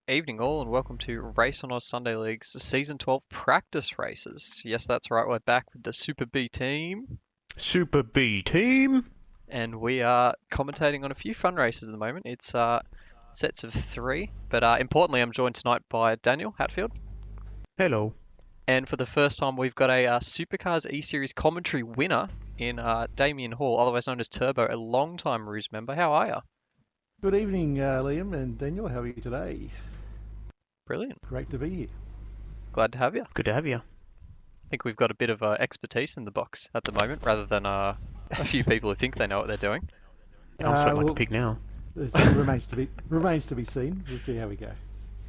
Evening all and welcome to RaceOnOz Sunday League's Season 12 practice races. Yes, that's right, we're back with the Super B team Super B team. and we are commentating on a few fun races at the moment. It's sets of three, but importantly I'm joined tonight by Daniel Hatfield. Hello. And for the first time we've got a Supercars E-Series commentary winner in Damien Hall, otherwise known as Turbo, a long-time Ruse member. How are you? Good evening, Liam and Daniel. How are you today? Brilliant. Great to be here. Glad to have you. Good to have you. I think we've got a bit of expertise in the box at the moment, rather than a few people who think they know what they're doing. I'm sweating like a well, pig now. It remains to be seen. We'll see how we go.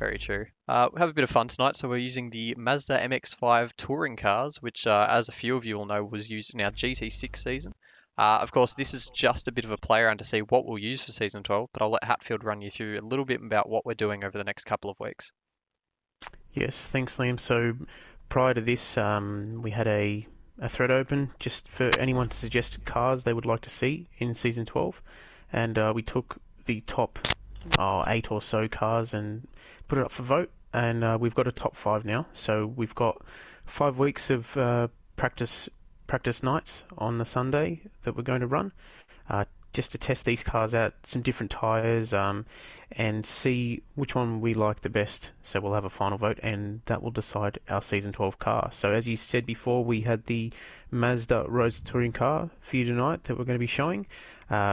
Very true. We have a bit of fun tonight, so we're using the Mazda MX-5 touring cars, which, as a few of you will know, was used in our GT6 season. Of course, this is just a bit of a play around to see what we'll use for Season 12, but I'll let Hatfield run you through a little bit about what we're doing over the next couple of weeks. Yes, thanks, Liam. So prior to this, we had a thread open just for anyone to suggest cars they would like to see in Season 12, and we took the top 8 or so cars and put it up for vote, and we've got a top 5 now. So we've got 5 weeks of practice nights on the Sunday that we're going to run, just to test these cars out, some different tyres, and see which one we like the best. So we'll have a final vote, and that will decide our Season 12 car. So as you said before, we had the Mazda Roadster touring car for you tonight that we're going to be showing.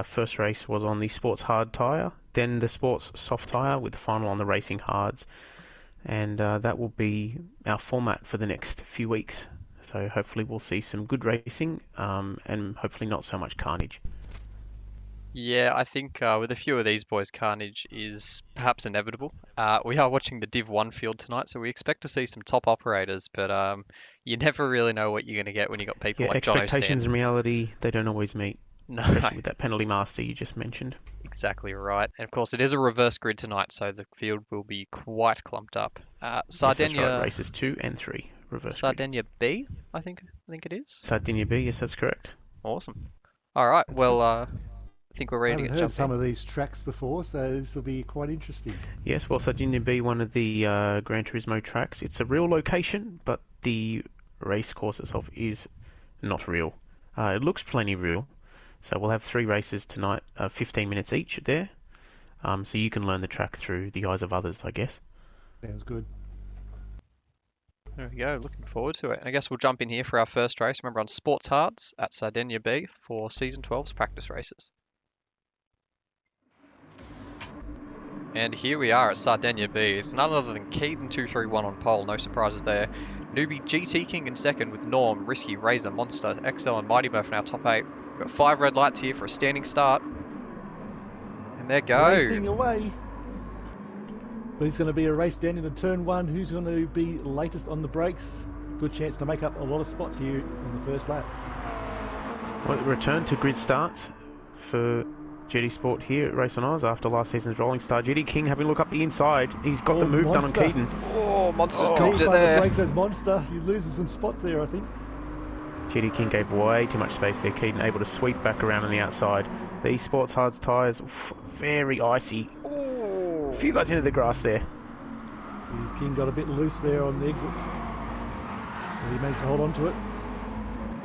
First race was on the sports hard tyre, then the sports soft tyre, with the final on the racing hards. And that will be our format for the next few weeks. So hopefully we'll see some good racing, and hopefully not so much carnage. Yeah, I think with a few of these boys, carnage is perhaps inevitable. We are watching the Div 1 field tonight, so we expect to see some top operators, but you never really know what you're going to get when you got people Yeah, like John expectations O'Stan. and reality, they don't always meet, No, especially with that penalty master you just mentioned. exactly right. And of course, it is a reverse grid tonight, so the field will be quite clumped up. Yes, that's right. Sardinia, Races 2 and 3, reverse grid. Sardinia B, I think it is. Sardinia B, yes, that's correct. Awesome. All right, That's well, good. I think we're I ready to haven't get heard jump some in. of these tracks before, so this will be quite interesting. Yes, well, Sardinia B, one of the Gran Turismo tracks. It's a real location, but the race course itself is not real. It looks plenty real. So we'll have 3 races tonight, 15 minutes each there. So you can learn the track through the eyes of others, I guess. Sounds good. There we go. Looking forward to it. And I guess we'll jump in here for our first race. Remember on Sports Hards at Sardinia B for Season 12's practice races. And here we are at Sardinia B. It's none other than Keaton231 on pole. No surprises there. Newbie GT King in second with Norm, Risky, Razor, Monster, XL and Mighty Murph in our top 8. We've got 5 red lights here for a standing start. And there go. Racing away. But it's going to be a race down into turn 1. Who's going to be latest on the brakes? Good chance to make up a lot of spots here in the first lap. Well, return to grid starts for GT Sport here at RaceOnOz after last season's Rolling Star. GT King having a look up the inside. He's got the move done on Monster. Keaton. Oh, Monster's Oh. cooked He's it by the there. brakes as Monster. You're losing some spots there, I think. GT King gave way too much space there. Keaton able to sweep back around on the outside. These Sports Hards tyres, very icy. A few guys into the grass there. His King got a bit loose there on the exit. And he managed to hold on to it.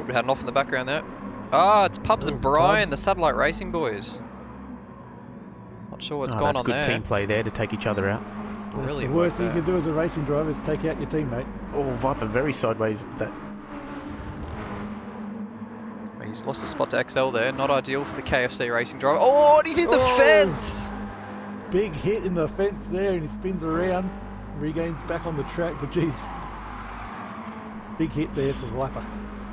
We had an off in the background there. Ah, it's Pubs and Oh, Brian, Pubs. the Satellite Racing boys. Not sure what's gone That's on good there. team play there to take each other out. Brilliant The worst work thing you can do as a racing driver is take out your teammate. Oh, Viper very sideways. That He's lost a spot to XL there. Not ideal for the KFC racing driver. Oh, and he's in the Oh! fence! Big hit in the fence there, and he spins around, regains back on the track. But geez, big hit there for Viper.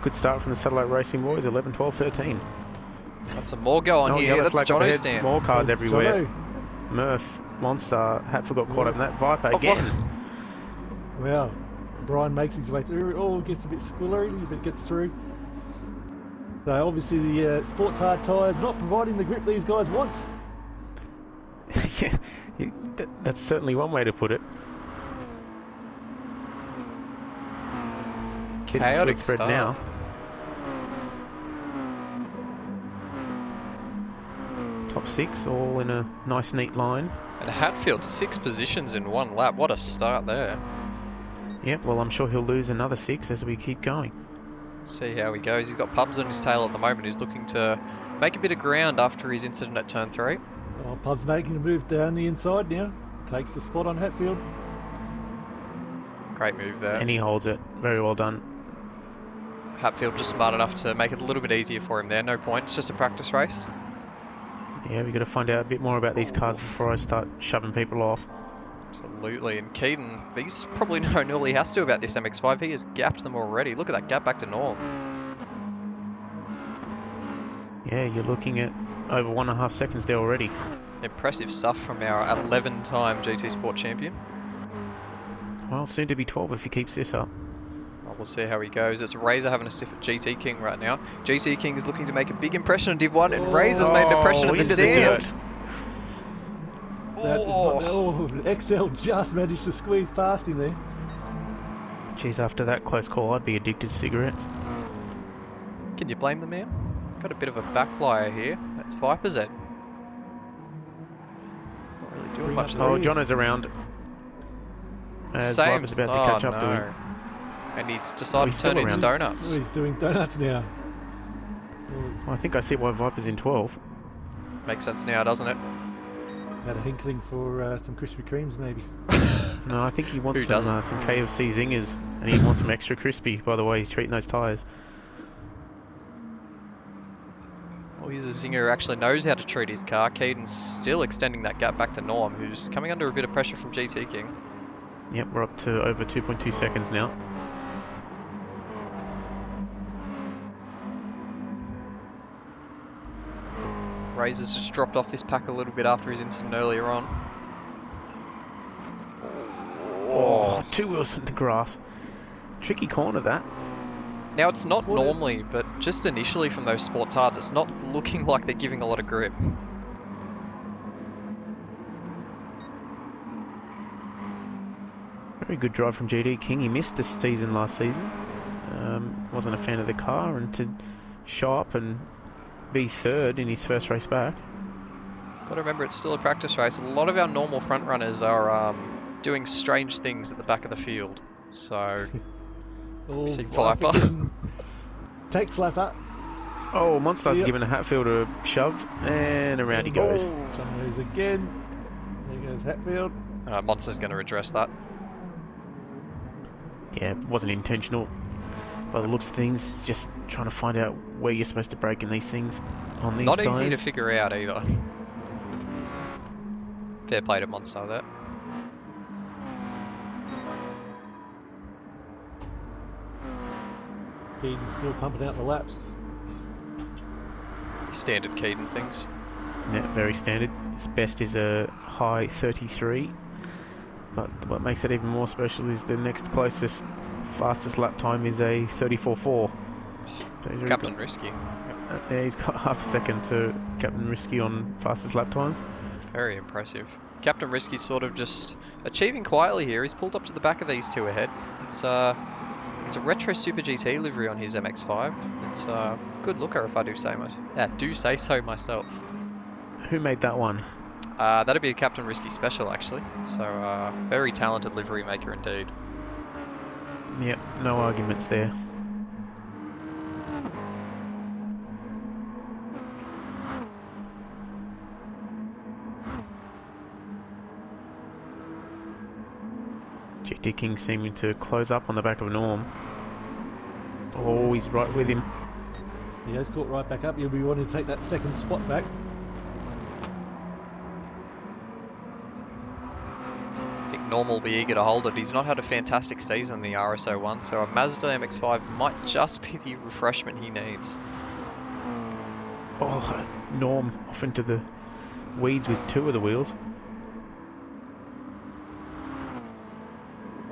good start from the Satellite Racing boys. 11, 12, 13. Got some more go on Oh, here. yellow That's flag John up ahead. O'Stan. More cars everywhere. Jono. Murph, Monster, Hatfield got caught up in that. Viper Oh, again. Well, Brian makes his way through. It all gets a bit squillery, but gets through. So obviously the sports hard tyres not providing the grip these guys want. Yeah, that's certainly one way to put it. Chaotic Spread start. now. Top top 6, all in a nice neat line. And Hatfield 6 positions in 1 lap. What a start there. Yep, well, I'm sure he'll lose another 6 as we keep going. See how he goes. He's got Pubs on his tail at the moment. He's looking to make a bit of ground after his incident at turn 3. Oh, Pub's making a move down the inside now. Takes the spot on Hatfield. Great move there. And he holds it. Very well done. Hatfield just smart enough to make it a little bit easier for him there. No point. It's just a practice race. Yeah, we've got to find out a bit more about these cars before I start shoving people off. Absolutely. And Keaton, he's probably known all he has to about this MX-5. He has gapped them already. Look at that gap back to Norm. Yeah, you're looking at over 1.5 seconds there already. Impressive stuff from our 11-time GT Sport champion. Well, soon to be 12 if he keeps this up. Well, we'll see how he goes. It's Razor having a sniff at GT King right now. GT King is looking to make a big impression on Div 1, and Razor's made an impression at the sand. XL just managed to squeeze past him there. Geez, after that close call, I'd be addicted to cigarettes. Can you blame the man? Got a bit of a backflyer here. That's Viperzed. Not really doing much there. Oh, Jono's around. As Viper's about to catch up to him. And he's decided to turn into donuts. Oh, he's doing donuts now. Well, I think I see why Viper's in 12. Makes sense now, doesn't it? Had a hinkling for some Krispy Kremes, maybe. No, I think he wants some KFC zingers, and he wants some extra crispy. By the way, he's treating those tyres. Well, he's a zinger who actually knows how to treat his car. Keaton's still extending that gap back to Norm, who's coming under a bit of pressure from GT King. Yep, we're up to over 2.2 seconds now. Razor's just dropped off this pack a little bit after his incident earlier on. Oh, 2 wheels in the grass. Tricky corner, that. Now, it's not normally, but just initially from those sports hards, it's not looking like they're giving a lot of grip. Very good drive from GT King. He missed the season last season. Wasn't a fan of the car, and to show up and be 3rd in his first race back. Got to remember, it's still a practice race. A lot of our normal front runners are doing strange things at the back of the field. So, see Viper. Takes Viper. Oh, Monster's giving a Hatfield a shove, and around he goes. Somewheres again. There goes Hatfield. Monster's going to address that. Yeah, it wasn't intentional. By the looks of things, just trying to find out where you're supposed to brake in these things on these Not tyres. easy to figure out either. Fair play to Monster there. Keaton still pumping out the laps. Standard Keaton things. Yeah, very standard. His best is a high 33. But what makes it even more special is the next closest fastest lap time is a 34.4. So Captain Risky. Yeah, he's got half a second to Captain Risky on fastest lap times. Very impressive. Captain Risky's sort of just achieving quietly here. He's pulled up to the back of these 2 ahead. It's a retro Super GT livery on his MX-5. It's a good looker if I do say so myself. Who made that one? That'd be a Captain Risky special, actually. So, very talented livery maker indeed. Yep, no arguments there. GT King seeming to close up on the back of Norm. Oh, he's right with him. He has caught right back up. You'll be wanting to take that 2nd spot back. Norm will be eager to hold it. He's not had a fantastic season in the RSO1, so a Mazda MX-5 might just be the refreshment he needs. Oh, Norm off into the weeds with 2 of the wheels.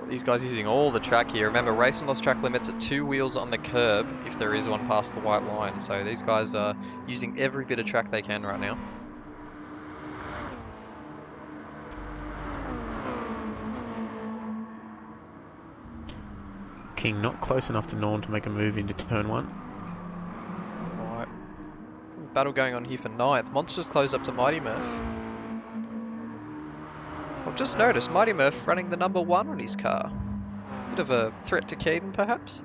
These guys are using all the track here. Remember, RaceOnOz track limits at 2 wheels on the curb if there is one past the white line. So these guys are using every bit of track they can right now. King not close enough to Norm to make a move into turn 1. Right. battle going on here for 9th. Monsters close up to Mighty Murph. I've just noticed Mighty Murph running the number 1 on his car. Bit of a threat to Keaton, perhaps?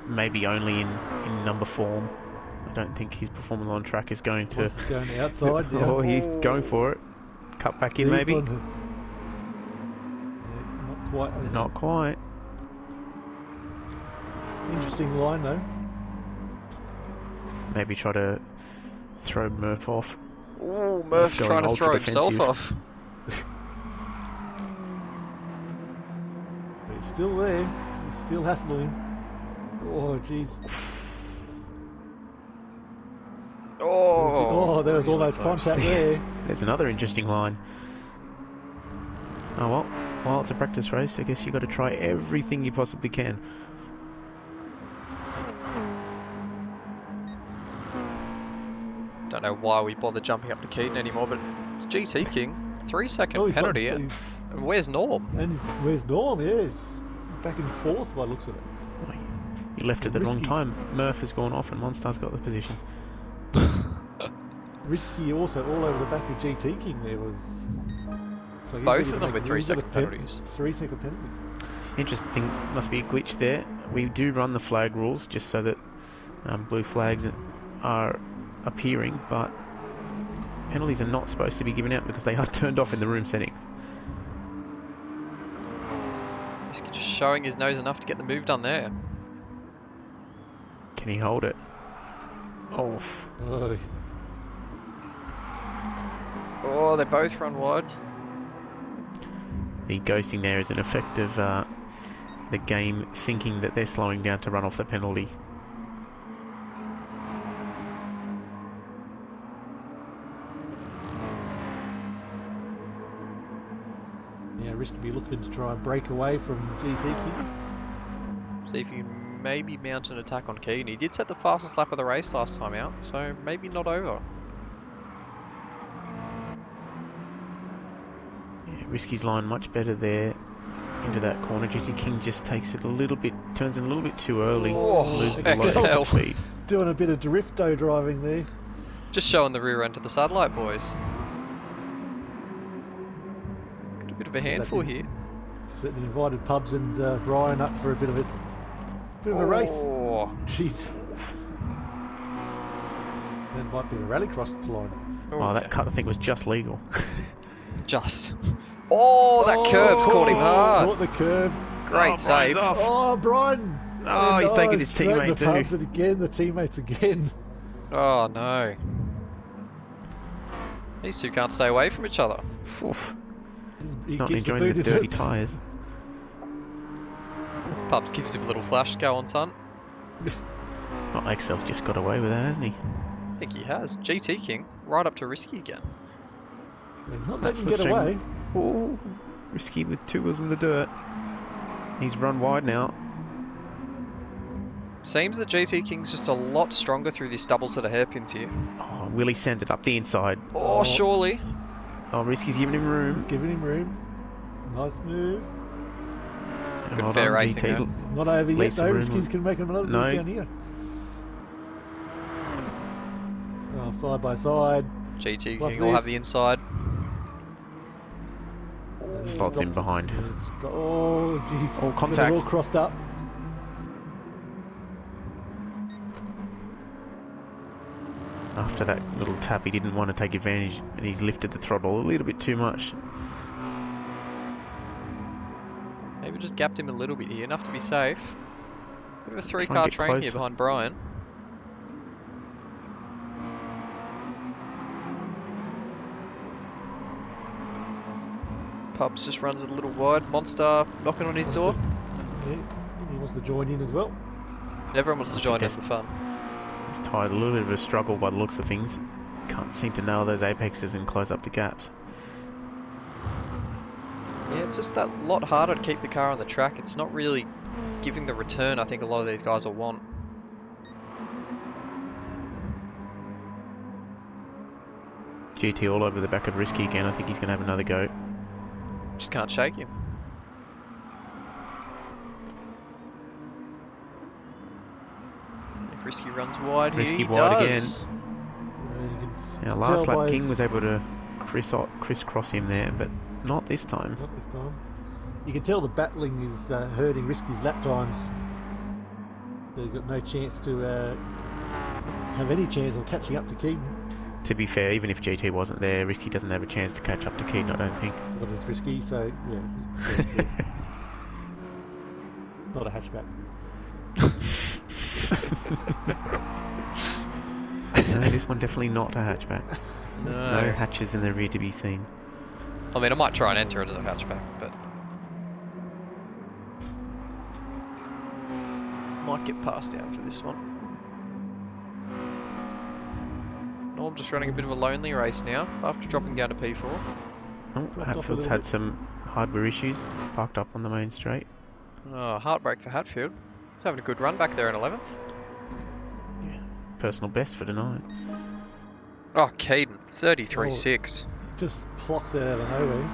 Maybe only in number form. I don't think his performance on track is going to... He's going outside now. Oh, he's going for it. Cut back in, Deep maybe? on the- Yeah, not quite. Not quite. Interesting line though. Maybe try to throw Murph off. Ooh, Murph Going trying to throw himself ultra-defensive. off. But he's still there. He's still hassling him. Oh, jeez. Oh, Oh, there was almost contact there. There's another interesting line. Oh well, while it's a practice race, I guess you got to try everything you possibly can. don't know why we bother jumping up to Keaton anymore, but it's GT King. 3-second Oh, he's got- penalty. he's- And where's Norm? And where's Norm? Yes, back and forth by the looks of it. You left at the wrong Risky. time. Murph has gone off and Monstar's got the position. Risky also all over the back of GT King there was. So he's Both ready to of them make with a little 3-second bit of penalties. 3-second penalties. Interesting, must be a glitch there. We do run the flag rules just so that blue flags are appearing, but penalties are not supposed to be given out because they are turned off in the room settings. He's just showing his nose enough to get the move done there. Can he hold it? Oh, Oh, Oh, they both run wide. the ghosting there is an effect of the game thinking that they're slowing down to run off the penalty. yeah, Risky be looking to try and break away from GT King. See if you can maybe mount an attack on Keaton. He did set the fastest lap of the race last time out, so maybe not over. Yeah, Risky's line much better there into that corner. GT King just takes it a little bit, turns it a little bit too early, Oh, loses a lot XL. of speed. Doing a bit of drifto driving there. Just showing the rear end to the satellite boys. Got a bit of a handful it. here. Certainly invited Pubs and Brian up for a bit of a race. Oh, Jeez. That might be the rallycross line. Oh, that yeah. cut I think was just legal. Just. Oh, that curb's caught him hard. Caught the curb. Great Oh, save. Brian's off. Oh, Brian. Oh, he's taken his straight in teammate the too. pubs and again, the teammates again. Oh no. These two can't stay away from each other. Oof, He not gets enjoying the boot, is dirty it? tyres. Pubs gives him a little flash. Go on, son. Oh, Excel's just got away with that, hasn't he? I think he has. GT King, right up to Risky again. He's not That's letting him get the away. Oh, Risky with 2 wheels in the dirt. He's run wide now. Seems that GT King's just a lot stronger through this double set of hairpins here. Oh, will he send it up the inside? Oh, surely. Oh, Risky's giving him He's room. giving him room. Nice move. And Good well fair done, racing GT. there. He's not over yet Leaves some though. room. Risky's can make him another No. move down here. Oh, side by side. GT Love King will have this. the inside. Slots in behind. Oh, jeez. Oh, Got contact. it all crossed up. After that little tap, he didn't want to take advantage, and he's lifted the throttle a little bit too much. Maybe just gapped him a little bit here, enough to be safe. Bit of a Try and three-car get train here closer. behind Brian. Pubs just runs a little wide. Monster knocking on his door. Yeah, he wants to join in as well. Everyone wants to join in Yes. the fun. This tyre's a little bit of a struggle by the looks of things. Can't seem to nail those apexes and close up the gaps. Yeah, it's just that lot harder to keep the car on the track. It's not really giving the return I think a lot of these guys will want. GT all over the back of Risky again. I think he's going to have another go. Just can't shake him. Risky runs wide here. Risky He wide does. You can Now, tell last lap, by King his- was able to crisscross him there, but not this time. Not this time. You can tell the battling is hurting Risky's lap times. So he's got no chance to have any chance of catching up to Keaton. To be fair, even if GT wasn't there, Risky doesn't have a chance to catch up to Keaton, I don't think. But it's Risky, so yeah. Not a hatchback. No, this one definitely not a hatchback. No No. hatches in the rear to be seen. I mean, I might try and enter it as a hatchback, but might get passed out for this one. No, I'm just running a bit of a lonely race now after dropping down to P4. Oh, off a Hatfield's little had bit. some hardware issues, parked up on the main straight. Oh, heartbreak for Hatfield. He's having a good run back there in 11th. Yeah, personal best for tonight. Oh, Keaton, 33.6. Just clocks it out of nowhere.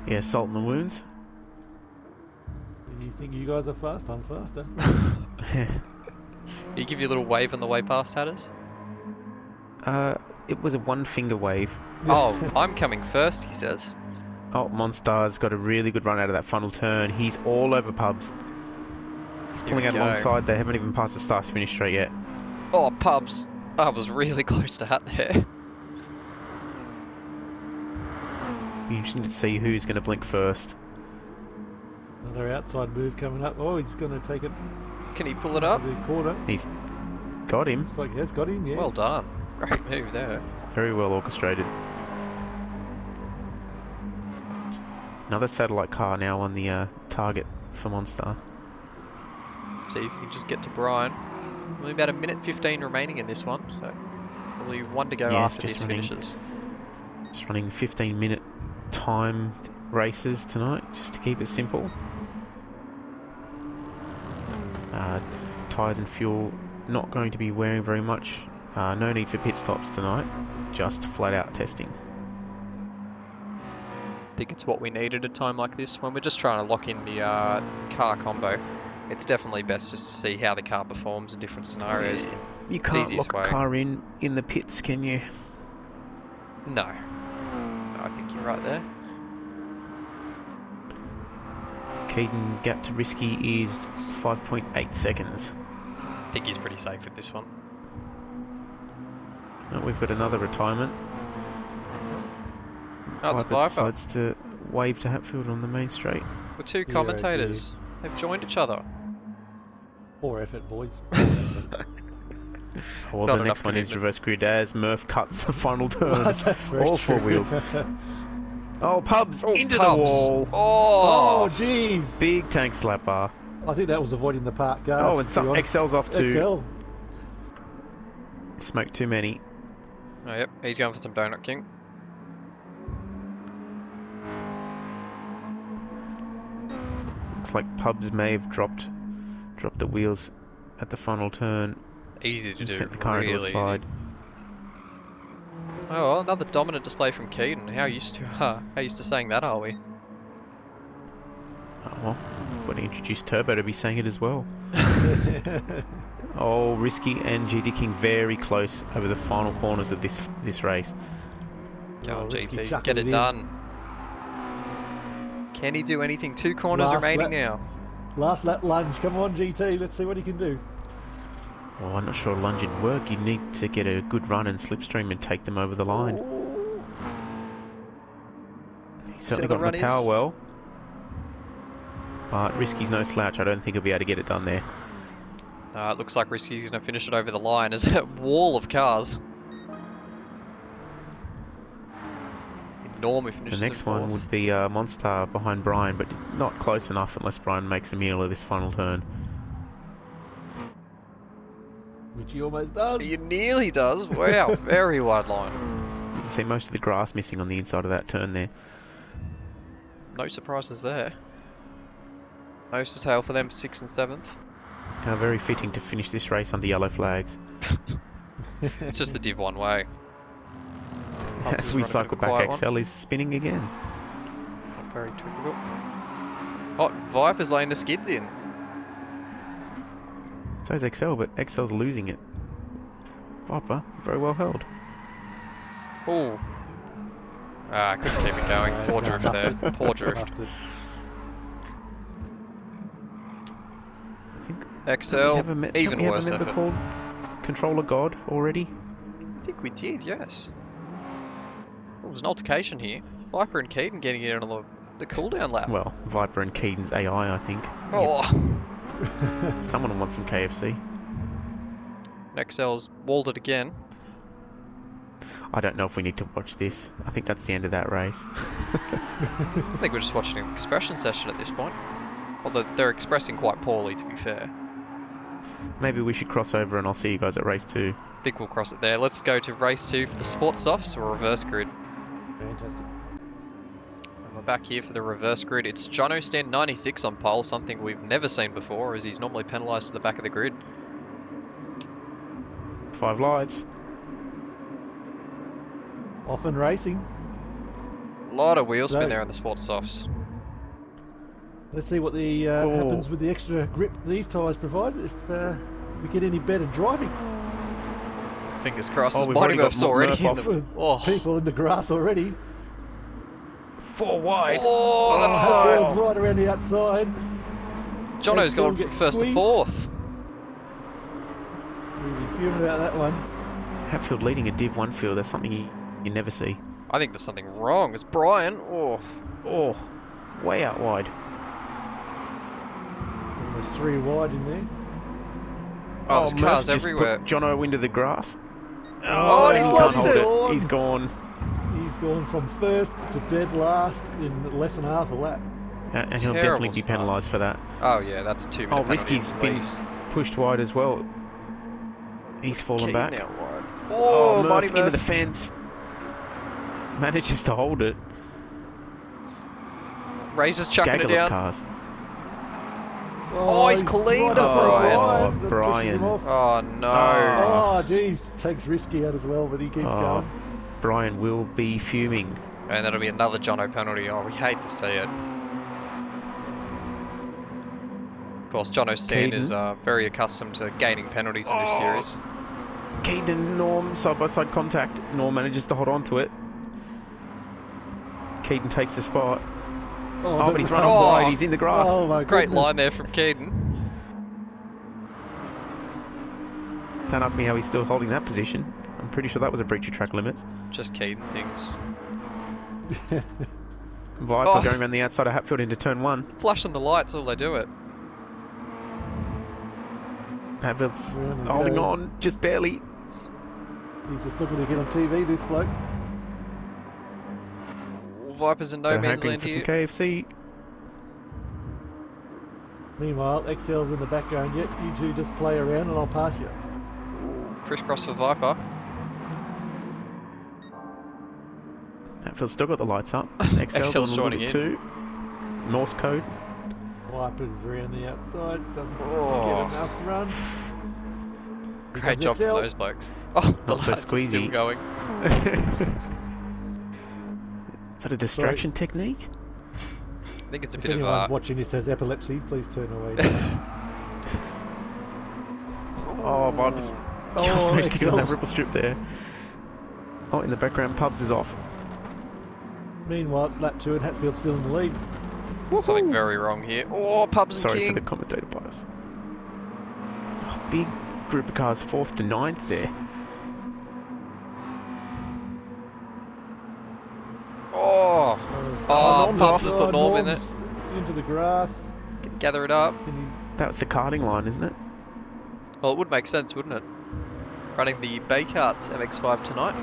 Yeah, salt in the wounds. You think you guys are fast? I'm faster. He give you a little wave on the way past, Hatters? It was a one finger wave. Oh, I'm coming first, he says. Oh, Monstar's got a really good run out of that funnel turn. He's all over Pubs. He's Here pulling we out go. alongside. They haven't even passed the start finish straight yet. Oh, Pubs. I was really close to Hat there. Be interesting to see who's going to blink first. Another outside move coming up. Oh, he's going to take it Can he pull it up? to the corner. He's got him. Looks like he has got him, yeah. Well done. Great move there. Very well orchestrated. Another satellite car now on the target for Monstar. See if you can just get to Brian. Only about a minute 15 remaining in this one, so probably one to go Yes, after just this running. finishes. Just running 15-minute timed races tonight, just to keep it simple. Tyres and fuel not going to be wearing very much. No need for pit stops tonight, just flat out testing. I think it's what we need at a time like this when we're just trying to lock in the car combo. It's definitely best just to see how the car performs in different scenarios. You It's can't easiest lock a way. car in the pits, can you? No. I think you're right there. Keaton gap to Risky is 5.8 seconds. I think he's pretty safe with this one. Oh, we've got another retirement. Oh, it's Viper Viper. decides to wave to Hatfield on the main straight. The two Yeah, commentators. They've joined each other. Poor effort, boys. Well, Not the enough next one is commitment. reverse career Daz. Murph cuts the final turn. That's very All four true. wheels. Oh, Pubs Oh, into Pubs. the wall. Oh, Oh! jeez. Big tank slapper. I think that was avoiding the park gas. Oh, and to some be honest. XL's off too. XL. Smoked too many. Oh, yep, he's going for some Donut King. Looks like Pubs may have dropped the wheels at the final turn Easy to and do, sent the car into a really slide. easy. Oh, well, another dominant display from Keaton. How used to saying that are we? Oh, well, we've got to introduce Turbo to be saying it as well. Oh, Risky and GT King very close over the final corners of this race. Go on, Risky GT, chucking get it it in. done. Can he do anything? 2 corners Last remaining lap. now. Last lap lunge. Come on, GT. Let's see what he can do. Well, I'm not sure lunge would work. You need to get a good run and slipstream and take them over the line. He's certainly the got run the power is. well. But Risky's no slouch. I don't think he'll be able to get it done there. It looks like Risky's going to finish it over the line as a wall of cars. Normally The finishes next in one fourth. would be Monstar behind Brian, but not close enough unless Brian makes a meal of this final turn. Which he almost does. He nearly does. Wow, very wide line. You can see most of the grass missing on the inside of that turn there. No surprises there. Nose to tail for them, 6th and 7th. How very fitting to finish this race under yellow flags. It's just the div one way. Pumps As we run a bit of a cycle back, quiet one. XL is spinning again. Not very typical. Oh, Viper's laying the skids in. So is XL, but XL's losing it. Viper, very well held. Oh. I couldn't keep it going. Poor No, drift muffed there. it. Poor drift. Muffed it. I think XL, even we have worse a member effort. called Controller God already. I think we did, yes. There was an altercation here. Viper and Keaton getting it on the cooldown lap. Well, Viper and Keaton's AI, I think. Oh. Someone will want some KFC. XL's walled it again. I don't know if we need to watch this. I think that's the end of that race. I think we're just watching an expression session at this point. Although they're expressing quite poorly, to be fair. Maybe we should cross over and I'll see you guys at race 2. I think we'll cross it there. Let's go to race 2 for the sports softs, or reverse grid. Fantastic. And we're back here for the reverse grid. It's Jono stand 96 on pole, something we've never seen before, as he's normally penalised to the back of the grid. 5 lights. Often racing. A lot of wheel spin So- there on the sports softs. Let's see what the happens with the extra grip these tyres provide. If we get any better driving. Fingers crossed. Oh, we've Mighty already got Murph's already Murph in off. the... Oh. People in the grass already. 4 wide. Oh, that's Hatfield's tight. right around the outside. Jono's XL gone from gets first to squeezed. fourth. We'll be fuming about that one. Hatfield leading a Div 1 field. That's something you never see. I think there's something wrong. It's Brian. Oh, Oh, way out wide. Almost 3 wide in there. oh there's Murph's cars just everywhere. put Jono into the grass. Oh, and he's he lost can't hold it. He's gone. He's gone from first to dead last in less than half a lap. And he'll Terrible definitely be start. penalised for that. Oh yeah, that's a 2 minute Oh, penalty Risky's at been least. pushed wide as well. He's fallen Keaton back. out wide. Oh, Mighty Murph into the Murph. fence. Manages to hold it. Razor's chucking it Gaggle of down. cars. Oh, he's cleaned up it, Brian. Oh, That pushes Brian. him off. Oh no. Oh, geez. Takes Risky out as well, but he keeps going. Brian will be fuming. And that'll be another Jono penalty. Oh, we hate to see it. Of course, Jono Stan Keaton. is very accustomed to gaining penalties in this Oh. series. Keaton and Norm side-by-side contact. Norm manages to hold on to it. Keaton takes the spot. Oh, but he's running Oh. wide. He's in the grass. Oh, my Great goodness. line there from Keaton. Don't ask me how he's still holding that position. I'm pretty sure that was a breach of track limits. Just Keaton things. Viper Oh. going around the outside of Hatfield into turn 1. Flashing the lights, all they do it. Hatfield's Round and holding go. on, just barely. He's just looking to get on TV, this bloke. Vipers in no They're man's hankering land for some here. KFC. Meanwhile, XL's in the background yet. You two just play around and I'll pass you. Ooh, crisscross for Viper. Hatfield's still got the lights up. XL's doing a little joining bit in. too. Morse code. Vipers around the outside. Doesn't Oh. get enough run. Great Because job from XL. those blokes. Oh, the Not so lights are still squeezy. going. Is that a distraction technique? I think it's a If bit of anyone's watching this has epilepsy, please turn away. Oh, Viper's just Oh, managed to get on that XL. ripple strip there. Oh, in the background, Pubs is off. Meanwhile, it's lap 2 and Hatfield's still in the lead. something very wrong here. Oh, Pubs and Sorry King. for the commentator bias. Oh, big group of cars, 4th to 9th there. Oh, Norm's Puffs up. put Norm in Norm's into the grass. gather it up. Can you... That was the karting line, isn't it? Well, it would make sense, wouldn't it? Running the Baykarts MX-5 tonight.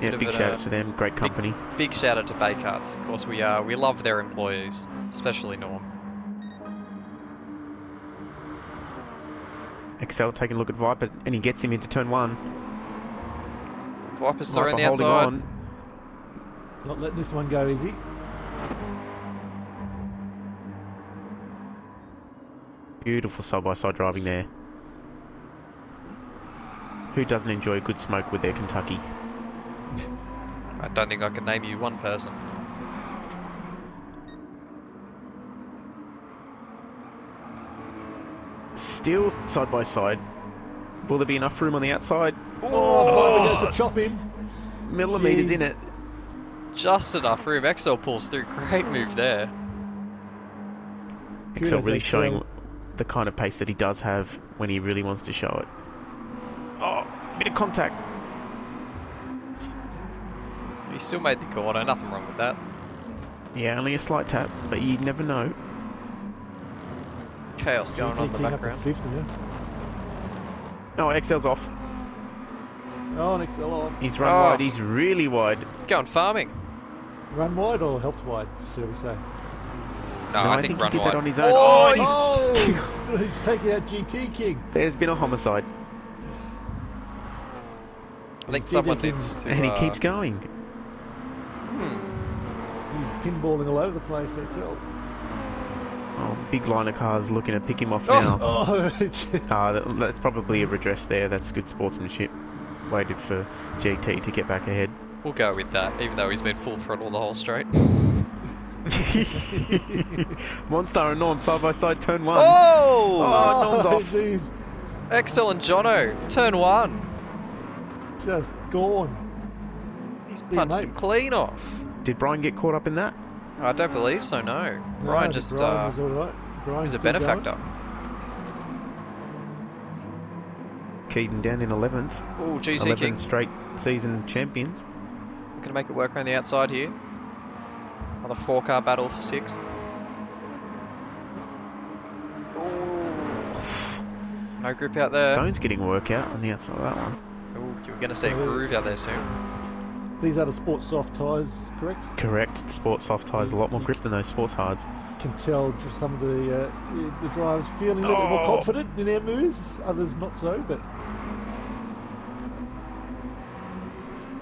Yeah, Bit of big a- shout out to them. Great company. Big shout out to Baykarts. Of course, we love their employees, especially Norm. Excel taking a look at Viper, and he gets him into turn 1. Viper's still around Viper the holding outside. on. Not letting this one go easy. Beautiful side-by-side driving there. Who doesn't enjoy a good smoke with their Kentucky? I don't think I can name you one person. Still side-by-side. Will there be enough room on the outside? Oh, Viper goes to chop him. Millimetres Jeez. in it. Just enough room. XL pulls through. Great move there. XL Kudos, really XL. showing the kind of pace that he does have when he really wants to show it. Oh, bit of contact. He still made the corner. Nothing wrong with that. Yeah, only a slight tap, but you never know. Chaos going on in the King up to background. fifth now. Oh, XL's off. Oh, and XL off. He's run Oh. wide. He's really wide. He's going farming. Run wide or helped wide, shall we say? No, I think he run did wide. that on his own. Oh, Oh, he's taking out GT King. There's been a homicide, I think GT someone King. needs to. and he keeps going. He's pinballing all over the place, XL. Oh, big line of cars looking to pick him off Oh. now. Oh, That's probably a redress there. That's good sportsmanship. Waited for GT to get back ahead. We'll go with that, even though he's been full throttle the whole straight. Monstar and Norm side by side, turn one. Oh! Oh, Norm's off. Jeez, XL and Jono, turn one. just gone. He's Big punched him mates. clean off. Did Brian get caught up in that? I don't believe so, no. Brian just Brian was all right. Brian's was a still going. benefactor. Keaton down in 11th. Oh, GC 11 King. straight season champions. Going to make it work around the outside here. Another 4-car battle for 6th. No grip out there. Stone's getting work out on the outside of that one. Ooh, you're going to see a groove out there soon. These are the sports soft tyres, correct? Correct. Sports soft tyres a lot more grip than those sports hards. Can tell just some of the drivers feeling a little bit more Oh. confident in their moves, others not so, but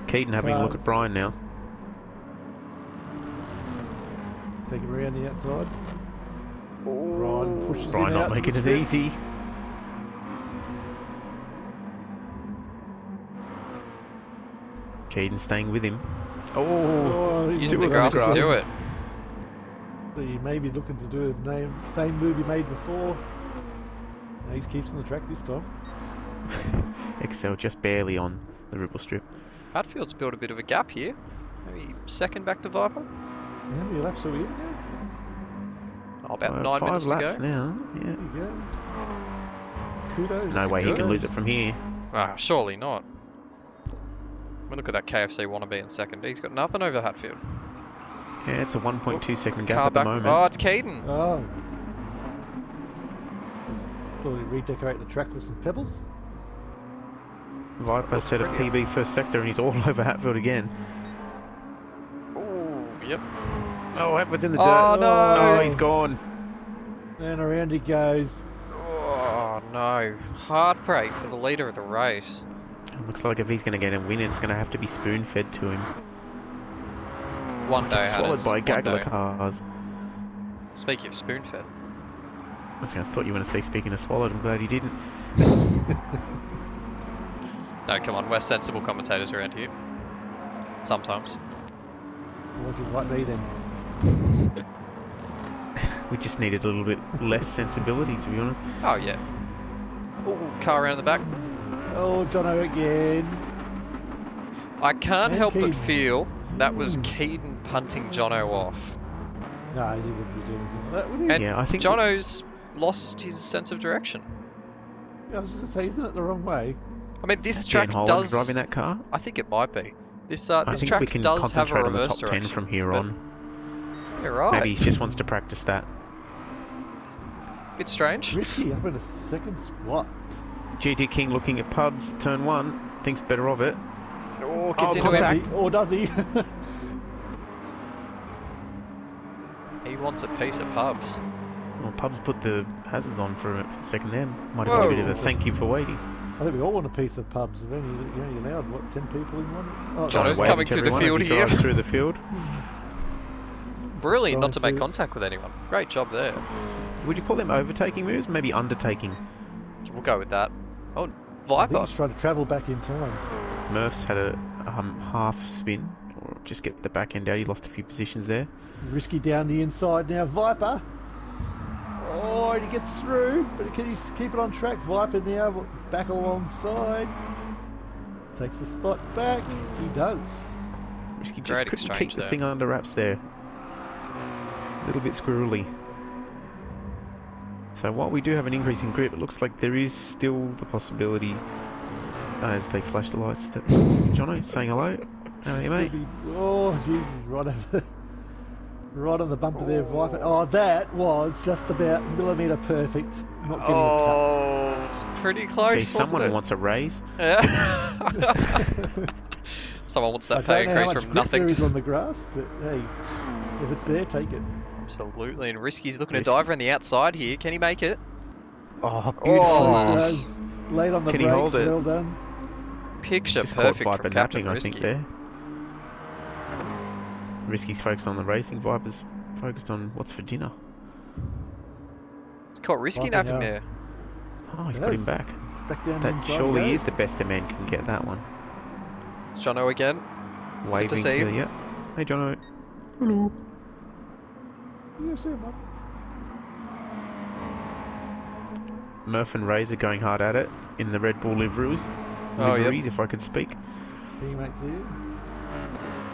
Keaton having a look at Brian now. take him around the outside. Ooh. Brian pushes Brian him not out to making the it strip. easy. Keaton staying with him. Oh, Oh, he's Using the doing grass to it. do it. He may be looking to do the same move he made before. No, he keeps on the track this time. XL just barely on the ripple strip. Hatfield's built a bit of a gap here. Maybe second back to Viper. How many laps are we in now? Oh, about 9 5 minutes to laps go. now. Yeah. There you go. Kudos. There's no way he can lose it from here. Ah, surely not. I mean, look at that KFC wannabe in second. He's got nothing over Hatfield. Yeah, it's a 1.2 second gap Car at the back. moment. Oh, it's Keaton. Oh. Thought he'd redecorate the track with some pebbles. Viper set a brilliant. PB first sector and he's all over Hatfield again. Oh, yep. Oh, Hatfield's in the dirt. Oh, no. Oh, he's gone. And around he goes. Oh, no. Heartbreak for the leader of the race. It looks like if he's going to get a win, it's going to have to be spoon-fed to him. One day, Swallowed Hatters. by a One gaggle of day. cars. Speaking of spoon-fed. I thought you were going to say speaking of swallowed. I'm glad you didn't. No, come on. We're sensible commentators around here. Sometimes. What you like me then? We just needed a little bit less sensibility, to be honest. Oh, yeah. Oh, car around the back. Oh, Jono again. I can't And help but Keaton. feel that was Keaton punting Jono off. No, he wouldn't be doing anything like that, would he? And Yeah, I think Jono's lost his sense of direction. I was just going to say, isn't it the wrong way? I mean, this Dan track Holland does... driving that car. I think it might be. This I this think track we can does have a concentrate on the reverse top 10 direction. from here but- on. You're right. Maybe he just wants to practice that. Bit strange. Risky up in a second spot. GT King looking at pubs, turn 1, thinks better of it. Oh, gets Oh, into contact. him. Or does he? He wants a piece of pubs. Well, pubs put the hazards on for a second there. Might have got a bit of a Whoa. thank you for waiting. I think we all want a piece of pubs. You're only allowed, what, 10 people in one? Oh, Jono's Waving coming to through the everyone as field he here. drives through the field. Brilliant not to Trying make to- contact with anyone. Great job there. Would you call them overtaking moves? Maybe undertaking. We'll go with that. Oh, I think Viper. he's trying to travel back in time. Murph's had a half spin, or just get the back end out. He lost a few positions there. Risky down the inside now. Viper. Oh, and he gets through, but can he keep it on track? Viper now back alongside. Takes the spot back. He does. Risky just Great couldn't exchange keep the there. thing under wraps there. A little bit squirrely. So while we do have an increase in grip, it looks like there is still the possibility, as they flash the lights, that Jono saying hello. How are you, mate? Oh, Jesus, right on the bumper there, Viper. Oh, that was just about millimetre perfect. Not getting Oh, it's pretty close, Gee, wasn't someone it? wants a raise. Yeah. a cut. Someone wants I that pay don't know how increase much from grip nothing there is to... on the grass, but hey, if it's there, take it. Absolutely, and Risky's looking to Risky. dive around the outside here. Can he make it? Oh, beautiful. Oh, he Oh. does. Late on the Can he brakes, hold it? well done. Picture Just caught perfect Viper from Captain napping, I Risky. think, there. Risky's focused on the racing, Viper's focused on what's for dinner. It's caught Risky Viper napping now. there. Oh, he's Yes. put him back. It's back down the That inside. surely he is goes. the best a man can get that one. It's Jono again. Waving see him. yeah. Hey, Jono. Hello. Yes, sir, mate. Murph and Razor going hard at it in the Red Bull liveries, Oh, yep. if I could speak. D-Max here.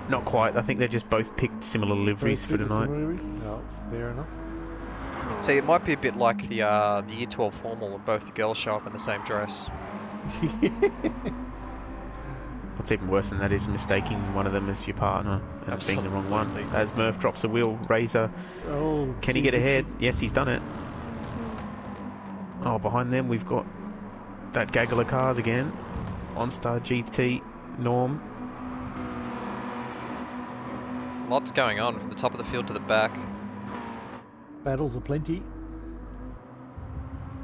Not quite. I think they've just both picked similar liveries for tonight. Oh, fair enough. See, it might be a bit like the Year 12 formal, and both the girls show up in the same dress. What's even worse than that is mistaking one of them as your partner and being the wrong one. Absolutely. As Murph drops a wheel, Razor, Oh, can he get ahead? Yes, he's done it. Oh, behind them we've got that gaggle of cars again. OnStar GT, Norm. Lots going on from the top of the field to the back. Battles are plenty.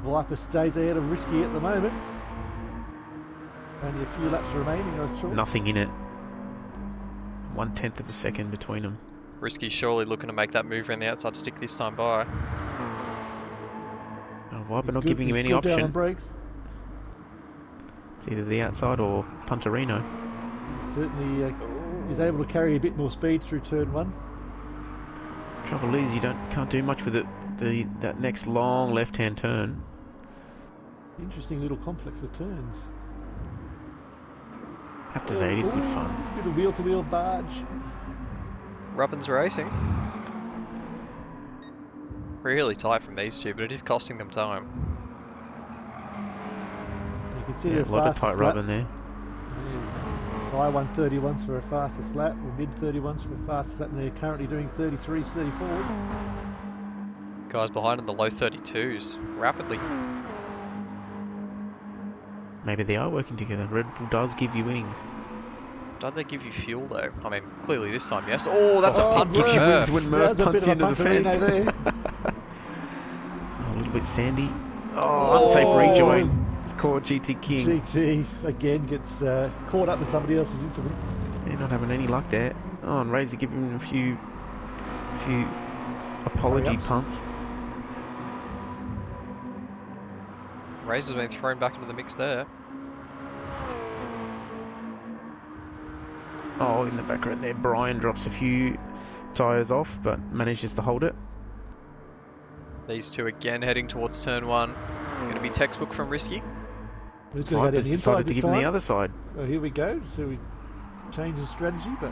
Viper stays ahead of Risky at the moment. Only a few laps remaining, I'm sure. Nothing in it. 1/10 of a second between them. Risky surely looking to make that move around the outside stick this time by. Oh, Viper He's not good- giving him he's any good down on option. brakes. It's either the outside or Punterino. He certainly is able to carry a bit more speed through turn one. Trouble is, you can't do much with it. That next long left-hand turn. Interesting little complex of turns. Have to say it is good fun. Bit of wheel-to-wheel barge. Rubbin's racing. Really tight from these two, but it is costing them time. You can see Yeah, a the lot of tight fastest lap. rubbing there. Yeah. High 131s for a fastest lap, or mid 31s for a fastest lap, and they're currently doing 33s, 34s. Guys behind in the low 32s, rapidly. Maybe they are working together. Red Bull does give you wings. Don't they give you fuel though? I mean, clearly this time, yes. Oh, that's a punt gives from you Murph. wings when Murph There's a bit punts of a into the punterino fence. there. A little bit sandy. Oh, unsafe rejoin. It's caught GT King. GT again gets caught up with somebody else's incident. They're not having any luck there. Oh, and Razor giving him a few apology Hurry-ups. punts. Razor's been thrown back into the mix there. Oh, in the background there, Brian drops a few tyres off, but manages to hold it. These two again heading towards turn one. It's going to be textbook from Risky. Who's going to go down Viper's the inside decided to this give him the time? other side. Oh, here we go. So we change the strategy, but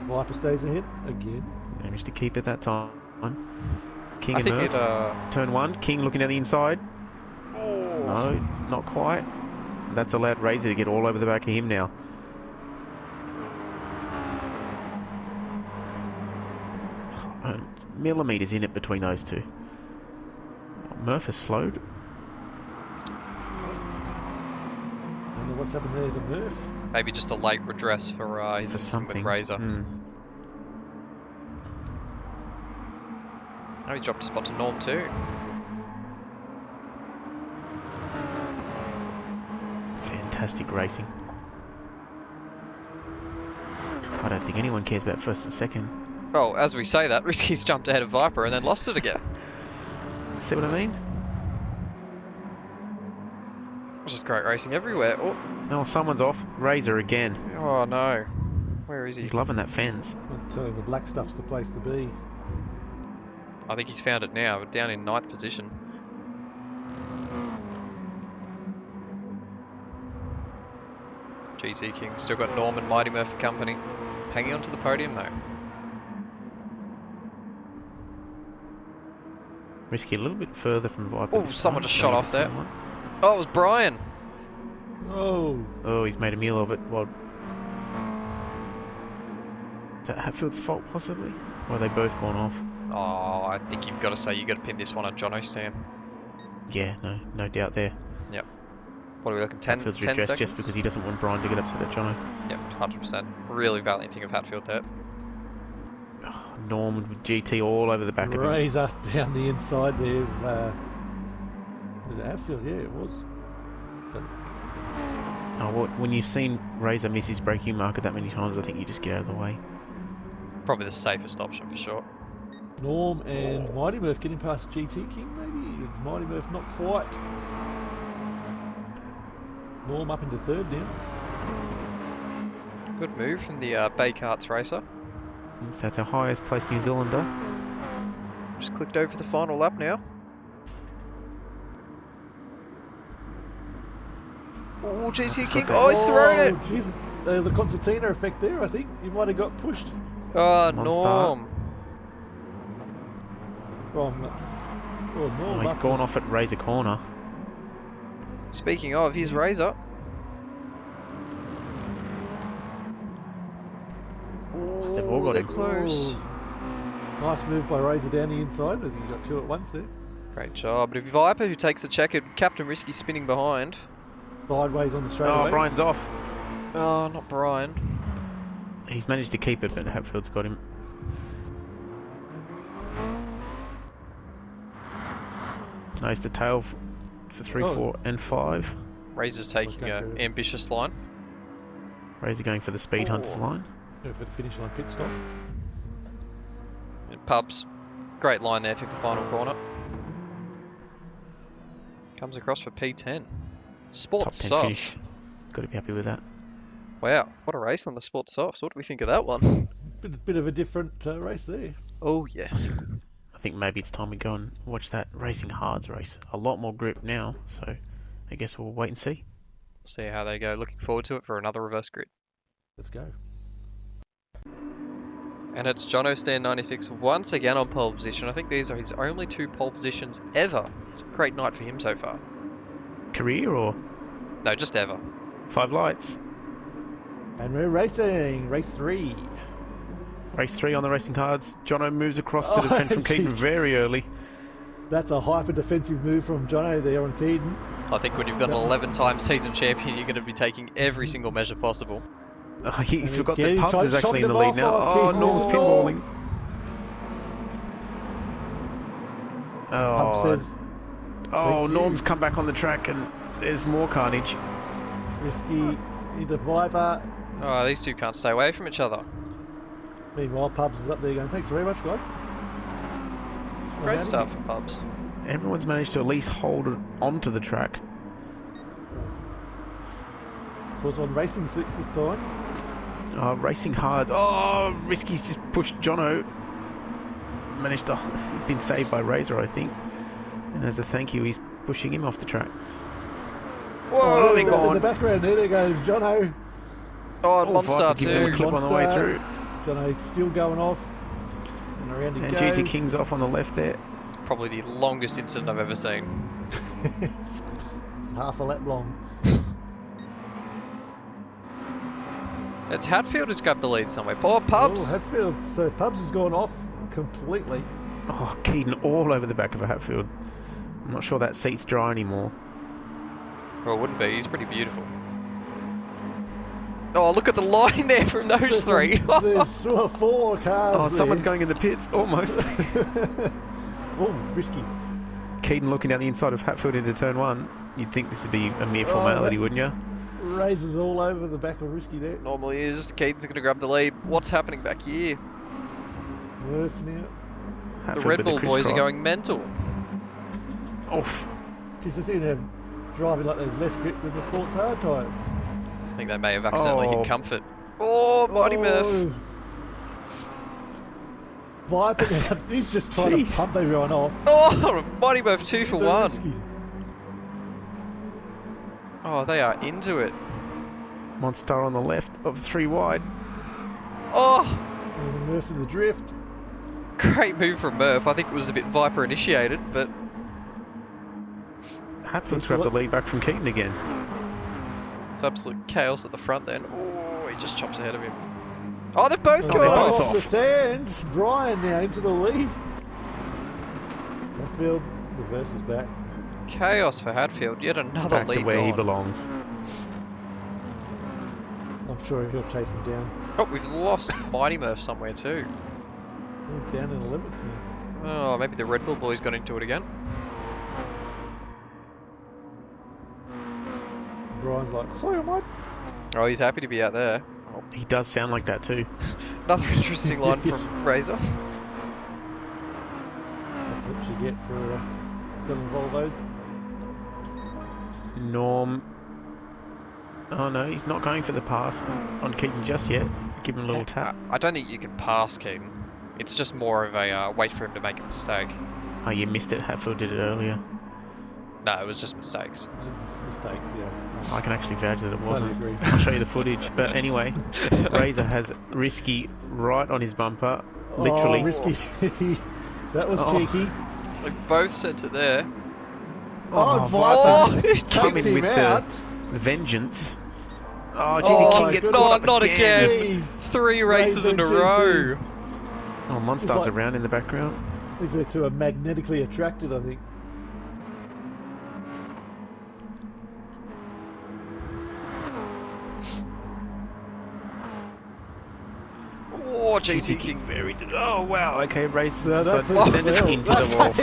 Viper stays ahead again. Managed to keep it that time. King I and think Murph. Turn one, King looking at the inside. No, not quite. That's allowed Razor to get all over the back of him now. Millimetres in it between those two. Murph has slowed. I don't know what's happened there to Murph. Maybe just a late redress for his For incident with something. Razor. Hmm. Oh, he dropped a spot to Norm too. Fantastic racing. I don't think anyone cares about first and second. Well, as we say that, Risky's jumped ahead of Viper and then lost it again. See what I mean? Just great racing everywhere. Oh, Oh, someone's off. Razor again. oh no. Where is he? He's loving that fence. I'm telling you, the black stuff's the place to be. I think he's found it now, down in 9th position. GT King. Still got Norman Mighty Murphy Company hanging on to the podium though. Risky a little bit further from Viper. Oh, this someone time, just shot going off there. into turn 1. Oh, it was Brian. Oh, Oh, he's made a meal of it. Well, is that Hatfield's fault possibly? Or are they both gone off? Oh, I think you've got to say you got to pin this one on Jono Stan. Yeah, no doubt there. Yep. What are we looking? 10, Hatfield's 10 redressed seconds? just because he doesn't want Brian to get upset at Jono. Yep, 100%. Really valiant thing of Hatfield there. Oh, Norman with GT all over the back of him. Razor down the inside there. Was it Hatfield? Yeah, it was. But Oh, well, when you've seen Razor miss his braking marker that many times, I think you just get out of the way. Probably the safest option for sure. Norm and Mighty Murph getting past GT King, maybe. Mighty Murph not quite. Norm up into third now. Good move from the Bay Karts racer. That's our highest placed New Zealander. Just clicked over the final lap now. Oh, GT King. Oh, he's thrown it. Geez, the concertina effect there, I think. He might have got pushed Oh, Monster. Norm. from. Norm Oh, he's up gone off at Razor Corner. Speaking of, here's Razor. They've all got they're him. close. Nice move by Razor down the inside. I think he got two at once there. Great job. But if Viper who takes the checkered, Captain Risky spinning behind. Sideways on the straightaway. Oh, Brian's off. Oh, not Brian. He's managed to keep it, but Hatfield's got him. Nose to tail for 3, Oh. 4, and 5. Razor's taking Okay, an fair. ambitious line. Razor going for the Speed Hunters line. Go for the finish line pit stop. And Pubs, great line there through the final corner. Comes across for P10. Sport Top 10 soft. finish. Got to be happy with that. Wow, what a race on the Sport Softs. What do we think of that one? Bit of a different race there. Oh yeah. I think maybe it's time we go and watch that Racing Hards race. A lot more grip now, so I guess we'll wait and see. See how they go. Looking forward to it for another reverse grid. Let's go. And it's Jono Stan 96 once again on pole position. I think these are his only 2 pole positions ever. It's a great night for him so far. Career or No, just ever. 5 lights? And we're racing. Race 3. Race 3 on the Racing Hards. Jono moves across to Oh, defend from Keaton geez. very early. That's a hyper defensive move from Jono there on Keaton. I think when you've got an 11-time season champion, you're going to be taking every single measure possible. He's And forgot again, that he Pubs is chopped actually in the him lead off. now. Oh, Oh, Keaton. Norm's Oh. pinballing. Pub Oh, says, oh, "Thank Norm's you." come back on the track and there's more carnage. Risky into Viper. Oh, these two can't stay away from each other. Meanwhile, Pubs is up there going, thanks very much, guys. Great stuff for Pubs. Everyone's managed to at least hold it onto the track. Of course, on racing slicks this time. Racing Hard. Oh, Risky's just pushed Jono. Managed to... been saved by Razor, I think. And as a thank you, he's pushing him off the track. Whoa! they're in gone. the background there goes Jono. Oh, Oh, Monster Viper gives him a too. clip on the way Monster. through. Jono still going off. And around he And goes. GT King's off on the left there. It's probably the longest incident I've ever seen. It's half a lap long. It's Hatfield who's grabbed the lead somewhere. Poor Pubs. Oh, Hatfield. So Pubs has gone off completely. Oh, Keaton all over the back of a Hatfield. I'm not sure that seat's dry anymore. Well, it wouldn't be. He's pretty beautiful. Oh, look at the line there from those three. There's 4 cars. Oh, there. someone's going in the pits, almost. Oh, risky. Keaton looking down the inside of Hatfield into turn 1. You'd think this would be a mere formality, wouldn't you? Razors all over the back of risky there. Normally is. Keaton's going to grab the lead. What's happening back here? Murph now. Hatfield The Red with Bull boys are crisscross. going mental. Oof. Jeez, I see them driving like there's less grip than the sports hard tyres. I think they may have accidentally Oh. hit Comfort. Oh, Mighty Murph. Viper now, he's just trying Jeez. to pump everyone off. Oh, Mighty Murph 2 for They're 1. risky. Oh, they are into it. Monster on the left of 3 wide. Oh, And Murph is adrift. great move from Murph. I think it was a bit Viper initiated, but Hatfield's grabbed the lead back from Keaton again. it's absolute chaos at the front then. Oh, he just chops ahead of him. Oh, they've both Oh, gone they're off. both Off the off. sand. Brian now into the lead. Hatfield, reverse is back. Chaos for Hatfield. Yet another Back to lead where he gone. belongs. I'm sure he'll chase him down. Oh, we've lost Mighty Murph somewhere too. He's down in the limits now. Oh, maybe the Red Bull boys got into it again. Brian's like, sorry, mate. Oh, he's happy to be out there. Oh, He does sound like that too. another interesting line from Razor. That's what you get for selling Volvos. Norm. Oh no, he's not going for the pass on Keaton just yet. Give him a little tap. I don't think you can pass Keaton. It's just more of a wait for him to make a mistake. Oh, you missed it. Hatfield did it earlier. No, it was just mistakes. It's a mistake, yeah. I can actually vouch that it Totally wasn't. agree. I'll show you the footage. But anyway, Razor has Risky right on his bumper. Literally. Oh, risky. That was Oh. cheeky. They both sent it there. Oh, Oh, Viper he's takes coming him with out. the vengeance. Oh, Oh, GT King gets good caught luck. up Not again. Jeez. 3 races in a Razor row. GT. Oh, Monster's It's like- around in the background. These two are magnetically attracted, I think. Oh, GT King. very. Oh wow. Okay, Razor No, decided that's to send it. it into the wall.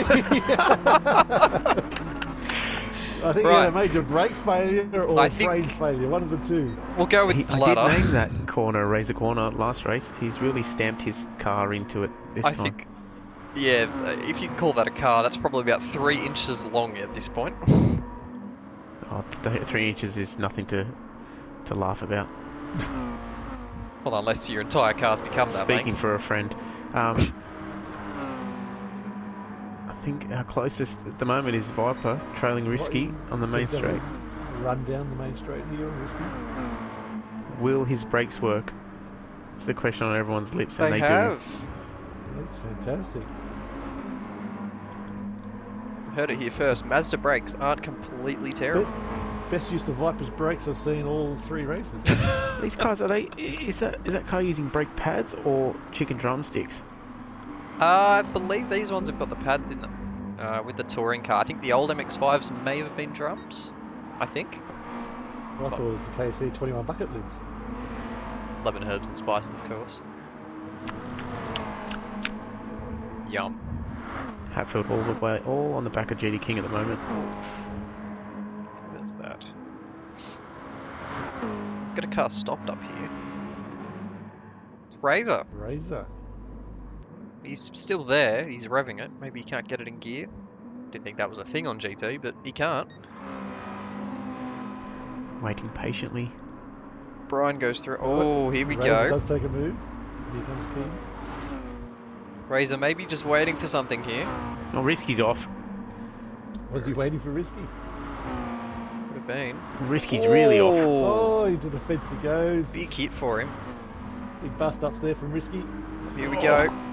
I think he Right. had a major brake failure or I think- brain failure, one of the two. We'll go with I the did latter. name that corner Razor Corner last race. He's really stamped his car into it this I time. think, yeah, if you can call that a car, that's probably about 3 inches long at this point. Oh, 3 inches is nothing to laugh about. Well, unless your entire car's become that Speaking length. for a friend. I think our closest at the moment is Viper, trailing Risky on the main So they'll straight. Run down the main straight here on Risky. Will his brakes work? It's the question on everyone's lips, and They they have. That's fantastic. Heard it here first. Mazda brakes aren't completely terrible. Best use of Viper's brakes I've seen all 3 races. do. These cars, are they? Is that car using brake pads or chicken drumsticks? I believe these ones have got the pads in them. With the touring car. I think the old MX-5s may have been drums. I think. I thought it was the KFC 21 bucket lids. Lemon herbs and spices, of course. Yum. Hatfield all the way, all on the back of GT King at the moment. Where's that? Got a car stopped up here. It's Razor. Razor. He's still there. He's revving it. Maybe he can't get it in gear. Didn't think that was a thing on GT, but he can't. Waiting patiently. Brian goes through. Oh, here we Razor go. does take a move. Here comes King. Razor maybe just waiting for something here. Oh, Risky's off. Was he waiting for Risky? Would have been. Risky's really off. Oh, Oh, into the fence he goes. big hit for him. Big bust ups there from Risky. Here we go. Oh,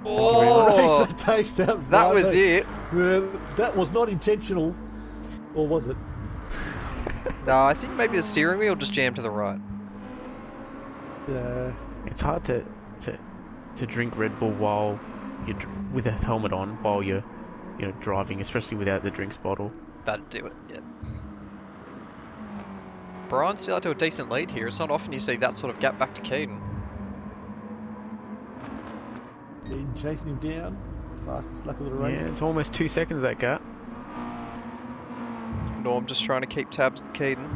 Oh, Razor takes out that was Viper. it. Well, that was not intentional. Or was it? No, I think maybe the steering wheel just jammed to the right. It's hard to drink Red Bull while you're with a helmet on while you're driving, especially without the drinks bottle. That'd do it, yeah. Brian's still out to a decent lead here. It's not often you see that sort of gap back to Keaton. Been chasing him down. Fastest lap of the race. Yeah, it's almost 2 seconds that gap. Norm just trying to keep tabs with Keaton.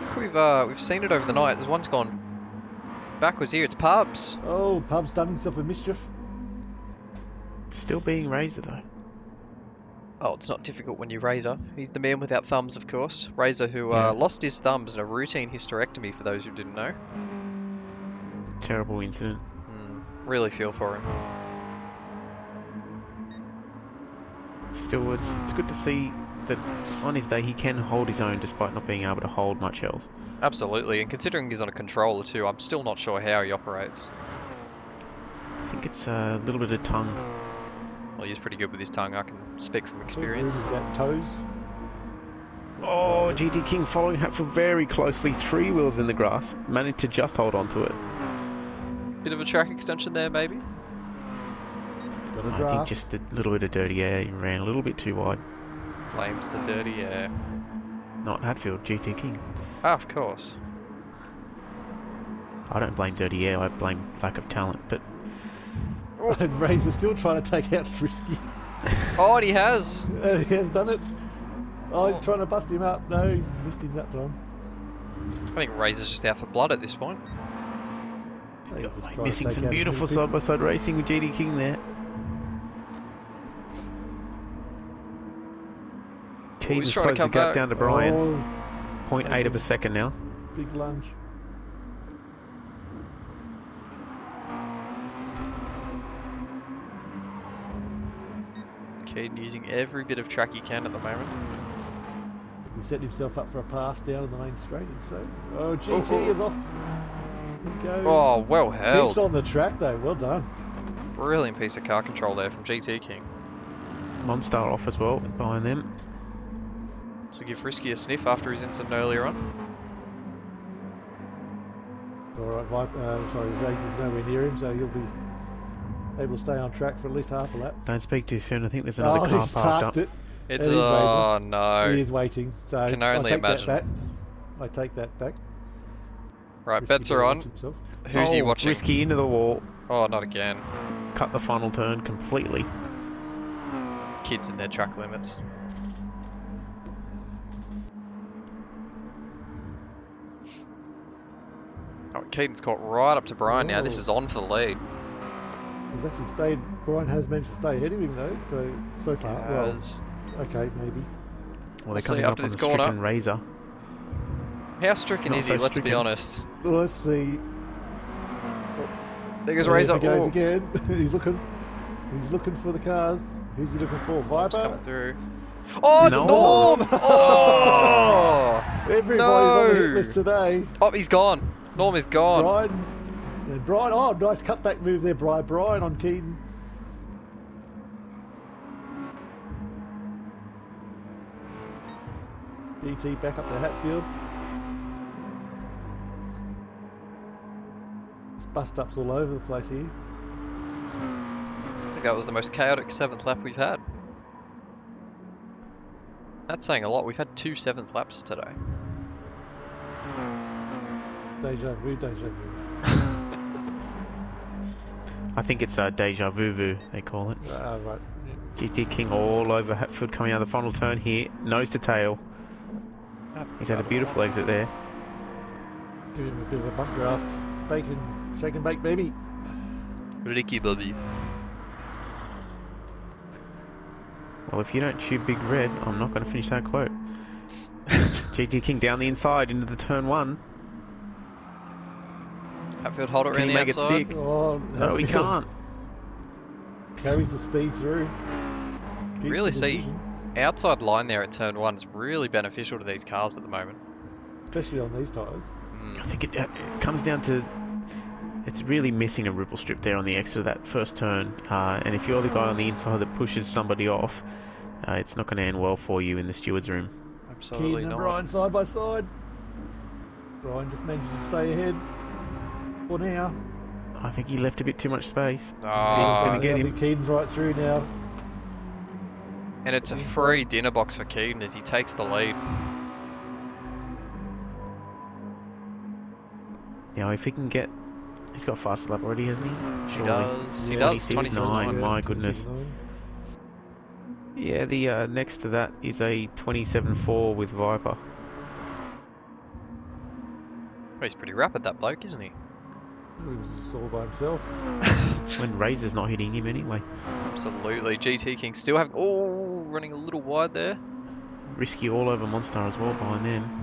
I think we've seen it over the night. There's one's gone backwards here. It's Pubs. Oh, Pub's done himself a mischief. Still being Razor though. Oh, it's not difficult when you Razor. He's the man without thumbs, of course. Razor who Yeah. lost his thumbs in a routine hysterectomy, for those who didn't know. Terrible incident. Really feel for him. Still, it's good to see that on his day he can hold his own despite not being able to hold much else. Absolutely, and considering he's on a controller too, I'm still not sure how he operates. I think it's a little bit of tongue. Well, he's pretty good with his tongue, I can speak from experience. Rumours about toes. Oh, GT King following Hatfield very closely, 3 wheels in the grass, managed to just hold on to it. Bit of a track extension there, maybe? Got a I draft. think just a little bit of dirty air, he ran a little bit too wide. Blames the dirty air. Not Hatfield, GT King. Ah, of course. I don't blame dirty air, I blame lack of talent, but And Razor's still trying to take out Frisky. Oh, and he has! He has done it. Oh, he's trying to bust him up. No, he missed him that time. I think Razor's just out for blood at this point. I think he's just trying to missing take some out beautiful Frisky. side-by-side racing with GT King there. Keaton's he's trying to closed the come gap back. down to Brian. Oh, 0.8 of a second now. big lunge. Keaton using every bit of track he can at the moment. He set himself up for a pass down in the main straight. So, oh, GT Oh. is off. He goes. Oh, well Keeps held. on the track though. Well done. Brilliant piece of car control there from GT King. Monstar off as well, behind them. So give Frisky a sniff after his incident earlier on. All right, Razor's nowhere near him, so he'll be able to stay on track for at least half a lap. Don't speak too soon, I think there's another car he's parked parked up. it. It's, It is oh Razor. no. He is waiting, so Can I only take imagine. that back. I take that back. Right, Frisky bets are on. watch himself. Who's he Oh, watching? Risky into the wall, Oh, not again. cut the final turn completely. Kids in their track limits. Oh, Keaton's caught right up to Brian now. This Oh. is on for the lead. He's actually stayed. Brian has managed to stay ahead of him though, so far. Well, Has- okay, maybe. Well, they're see coming up after on this the corner. stricken Razor. How stricken Not is he? so Let's be stricken. honest. Well, let's see. There goes There Razor. he goes Oh, again. He's looking for the cars. Who's he looking for? it's Viper. coming through. Oh, it's No. Norm! Oh! Everybody's on the hit No. list today. Oh, he's gone. Norm is gone. Brian. Oh, nice cutback move there, Brian. Brian on Keaton. DT back up to Hatfield. There's bust ups all over the place here. I think that was the most chaotic 7th lap we've had. That's saying a lot. We've had 2 7th laps today. Deja vu, deja vu. I think it's Deja Vu, they call it. Right. GT King all over Hatfield coming out of the final turn here, nose to tail. That's He's had a beautiful exit there. Give him a bit of a bump draft. Bacon, shake and bake, baby. Ricky Bobby. Well, if you don't chew Big Red, I'm not going to finish that quote. GT King down the inside into the turn 1. Hatfield hold it Can around he the make it outside. stick? Oh, No, he can't. Carries the speed through. Keeps Really the see- position, Outside line there at turn 1 is really beneficial to these cars at the moment. especially on these tyres. I think it comes down to it's really missing a ripple strip there on the exit of that first turn. And if you're the guy on the inside that pushes somebody off, it's not going to end well for you in the steward's room. Absolutely Keaton and not. Brian side by side. Brian just manages to stay ahead. For now. I think he left a bit too much space. Ah, gonna get I him. think Keaton's right through now. and it's a free dinner box for Keaton as he takes the lead. Now, if he can get, he's got a fast lap already, hasn't he? He does. He Yeah, does. 26.9. 26.9. My goodness. 26.9. Yeah, the next to that is a 27.4 with Viper. Oh, he's pretty rapid, that bloke, isn't he? He was all by himself. When Razor's not hitting him anyway. Absolutely. GT King still having... Oh, running a little wide there. Risky all over Monstar as well behind them.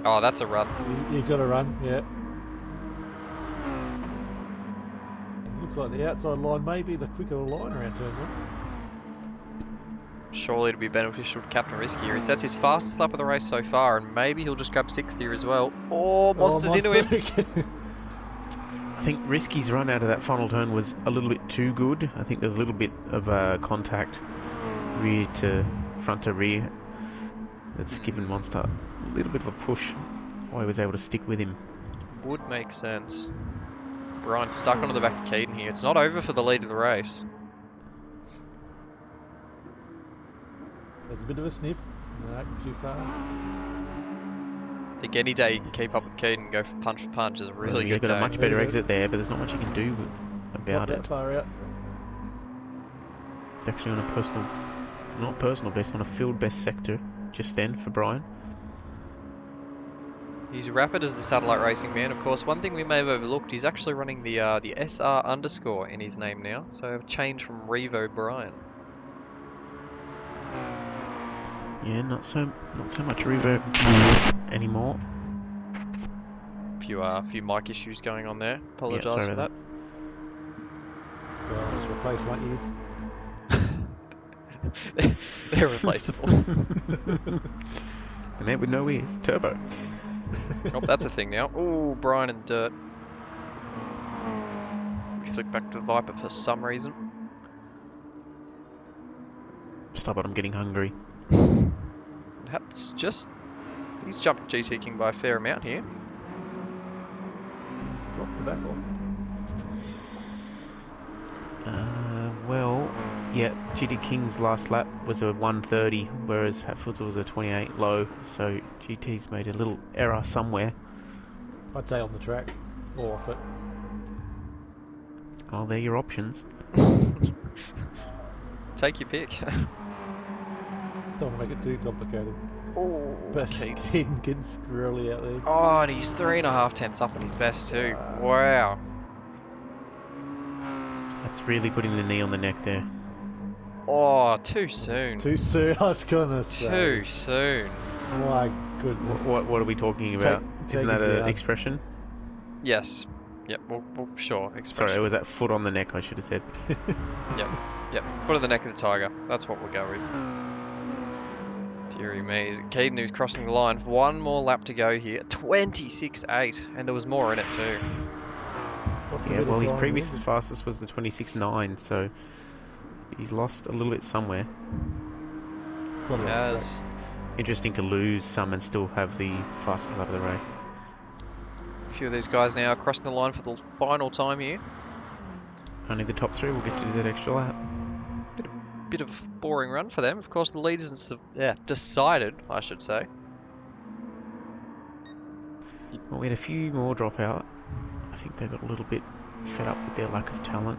Oh, that's a run. He's got to run, yeah. Looks like the outside line may be the quicker line around turn 1. Surely it'd be beneficial to Captain Risky here. He sets his fastest lap of the race so far, and maybe he'll just grab 6th here as well. Oh, Monster's into him. I think Risky's run out of that final turn was a little bit too good. I think there's a little bit of contact rear to front to rear that's given Monster a little bit of a push. Why he was able to stick with him. Would make sense. Brian's stuck onto the back of Keaton here. It's not over for the lead of the race. There's a bit of a sniff. No, too far. I think any day you can keep up with Keaton and go for punch. Is a really good You've got day. a much better exit there, but there's not much you can do about Not it. that far out. It's actually on a personal, not personal best, on a field best sector just then for Brian. He's rapid as the satellite racing man. Of course, one thing we may have overlooked, he's actually running the SR underscore in his name now. So a change from Revo Brian. Yeah, not so much reverb anymore. Few mic issues going on there. Apologise sorry for about that. Well, let's replace my ears. They're replaceable. And there with no ears. Turbo. Oh, that's a thing now. Oh, Brian and dirt. We flick back to Viper for some reason. Stop it, I'm getting hungry. That's just... He's jumped GT King by a fair amount here. Drop the back off. Well, yeah, GT King's last lap was a 130, whereas Hatfield's was a 28 low, so GT's made a little error somewhere. I'd say on the track or off it. Oh, they're your options. Take your pick. Don't want to make it too complicated. Oh, But Keaton. Keaton getting squirrely out there. Oh, and he's 3.5 tenths up on his best too. Wow. That's really putting the knee on the neck there. Oh, too soon. Too soon, I was gonna say. Too soon. My goodness. What are we talking about? Take Isn't that it an down. expression? Yes. Yep, well, sure. Sorry, Expression. it was that foot on the neck, I should have said. Yep, foot of the neck of the tiger. That's what we'll go with. Deary me. Is it Keaton who's crossing the line? One more lap to go here. 26.8. And there was more in it too. Lost a Yeah, bit of well, his time previous there. fastest was the 26.9, so he's lost a little bit somewhere. Not on the track. As Interesting to lose some and still have the fastest lap of the race. a few of these guys now crossing the line for the final time here. Only the top three will get to do that extra lap. Bit of a boring run for them. Of course, the lead isn't decided, I should say. Well, we had a few more drop out. I think they got a little bit fed up with their lack of talent.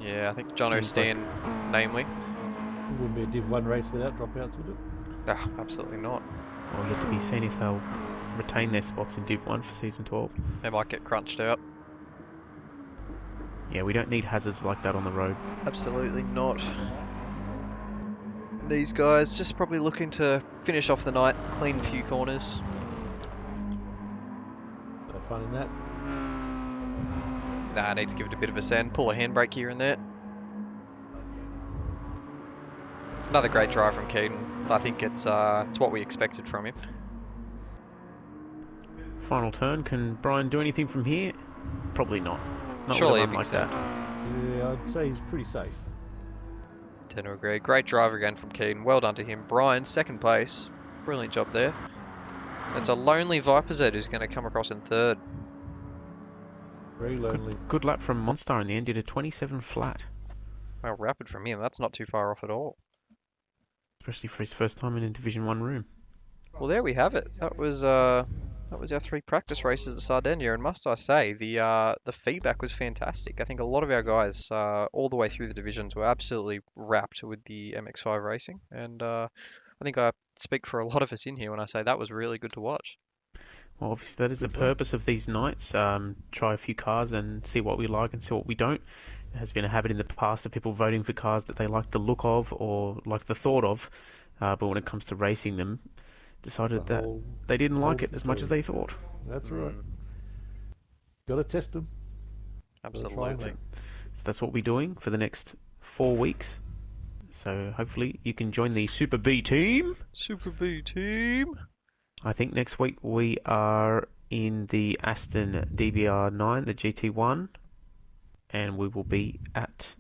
Yeah, I think John Seems O'Stan, namely. It wouldn't be a Div 1 race without dropouts, would it? Ah, absolutely not. Well, yet to be seen if they'll retain their spots in Div 1 for Season 12. They might get crunched out. Yeah, we don't need hazards like that on the road. Absolutely not. These guys just probably looking to finish off the night, clean a few corners. No fun in that. Nah, I need to give it a bit of a send, pull a handbrake here and there. Another great drive from Keaton. I think it's what we expected from him. Final turn. Can Brian do anything from here? Probably not. Not Surely with a a run big like send. that. Yeah, I'd say he's pretty safe. Tend to agree. Great drive again from Keaton. Well done to him. Brian, second place. Brilliant job there. It's a lonely Viperzed who's going to come across in third. Very lonely. Good lap from Monstar in the end. Did a 27 flat, Well, rapid from him. That's not too far off at all. especially for his first time in a Division 1 room. Well, there we have it. That was our 3 practice races at Sardinia, and must I say, the feedback was fantastic. I think a lot of our guys, all the way through the divisions, were absolutely wrapped with the MX-5 racing, and I think I speak for a lot of us in here when I say that was really good to watch. Well, obviously that is the purpose of these nights. Try a few cars and see what we like and see what we don't. There has been a habit in the past of people voting for cars that they like the look of or like the thought of, but when it comes to racing them, decided that they didn't like it as much as they thought. That's right. Got to test them. Absolutely. So that's what we're doing for the next 4 weeks. So hopefully you can join the Super B team. Super B team. I think next week we are in the Aston DBR9, the GT1, and we will be at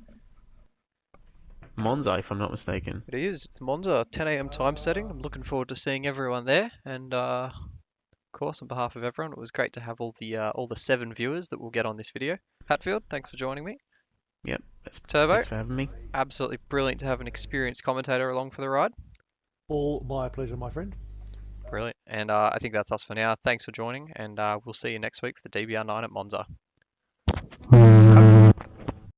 Monza, if I'm not mistaken. It is. It's Monza, 10 a.m. time setting. I'm looking forward to seeing everyone there. And of course, on behalf of everyone, it was great to have all the 7 viewers that we'll get on this video. Hatfield, thanks for joining me. Yep. Turbo, Thanks for having me. absolutely brilliant to have an experienced commentator along for the ride. All my pleasure, my friend. Brilliant. And I think that's us for now. Thanks for joining, and we'll see you next week for the DBR9 at Monza.